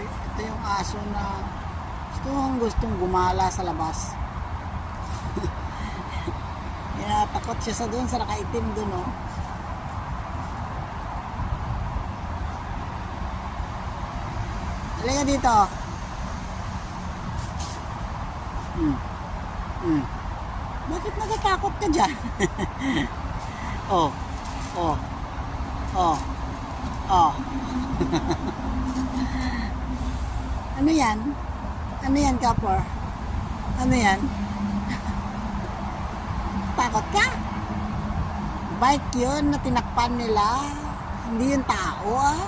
ito yung aso na gustong gumala sa labas. Kaya takot siya sa doon, sa nakaitim doon, oh. Halika dito. Bakit natatakot ka dyan? Oh. Oh. Oh. Oh. Ano yan? Ano yan, Kapor? Ano yan? Takot ka? Bike yun na tinakpan nila. Hindi yung tao, ah.